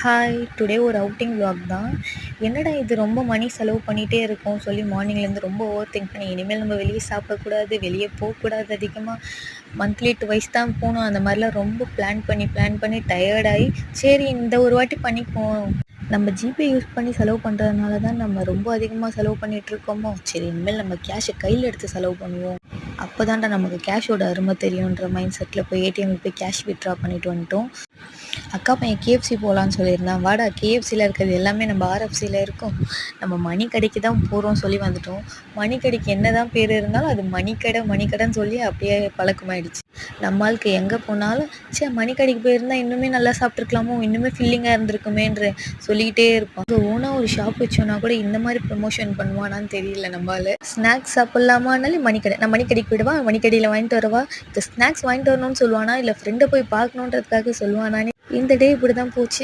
Hi! Today ஒரு outing vlog தான். என்னடா இது ரொம்ப மணி செலவு பண்ணிட்டே இருக்கோம் சொல்லி மார்னிங்லேருந்து ரொம்ப ஓவர் திங்க் பண்ணி, இனிமேல் நம்ம வெளியே சாப்பிடக்கூடாது, வெளியே போகக்கூடாது அதிகமா. மந்த்லி ட்வைஸ் தான் போணும். அந்த மாதிரிலாம் ரொம்ப பிளான் பண்ணி டயர்டாகி, சரி இந்த ஒரு வாட்டி பண்ணிக்குவோம். நம்ம ஜிபே யூஸ் பண்ணி செலவு பண்ணுறதுனால தான் நம்ம ரொம்ப அதிகமாக செலவு பண்ணிகிட்ருக்கோமோ, சரி இனிமேல் நம்ம கேஷை கையில் எடுத்து செலவு பண்ணுவோம். அப்போ தான்டா நமக்கு கேஷோட அருமை தெரியுன்ற மைண்ட் செட்டில் போய் ஏடிஎம்மில் போய் கேஷ் வித்ட்ரா பண்ணிட்டு வந்துட்டோம். அக்கா பையன் கேஎஃப்சி போகலான்னு சொல்லியிருந்தான். வாடா, கேஎஃப்சியில் இருக்கிறது எல்லாமே நம்ம ஆர்எஃப்சியில் இருக்கும். நம்ம மணி கடைக்கு தான் போகிறோம் சொல்லி வந்துட்டோம். மணி கடைக்கு என்ன தான் பேர் இருந்தாலும் அது மணிக்கடைன்னு சொல்லி அப்படியே பழக்கமாயிடுச்சு. நம்ம ஆளுக்கு எங்கே போனாலும் மணி கடைக்கு போயிருந்தா இன்னுமே நல்லா சாப்பிட்ருக்கலாமோ, இன்னுமே ஃபில்லிங்காக இருந்திருக்குமேன்ற சொல்லிக்கிட்டே இருப்பான். இப்போ ஓனாக ஒரு ஷாப் வச்சோன்னா கூட இந்த மாதிரி ப்ரமோஷன் பண்ணுவானான்னு தெரியல. நம்மளால ஸ்நாக்ஸ் சாப்பிட்லாமானாலே மணிக்கடை, நான் மணிக்கடைக்கு போயிடுவா, மணிக்கடையில் வாங்கிட்டு வரவா, இந்த ஸ்நாக்ஸ் வாங்கிட்டு வரணும்னு சொல்லுவானா, இல்லை ஃப்ரெண்டை போய் பார்க்கணுன்றதுக்காக சொல்லுவானானே. இந்த டே இப்படி தான் போச்சு.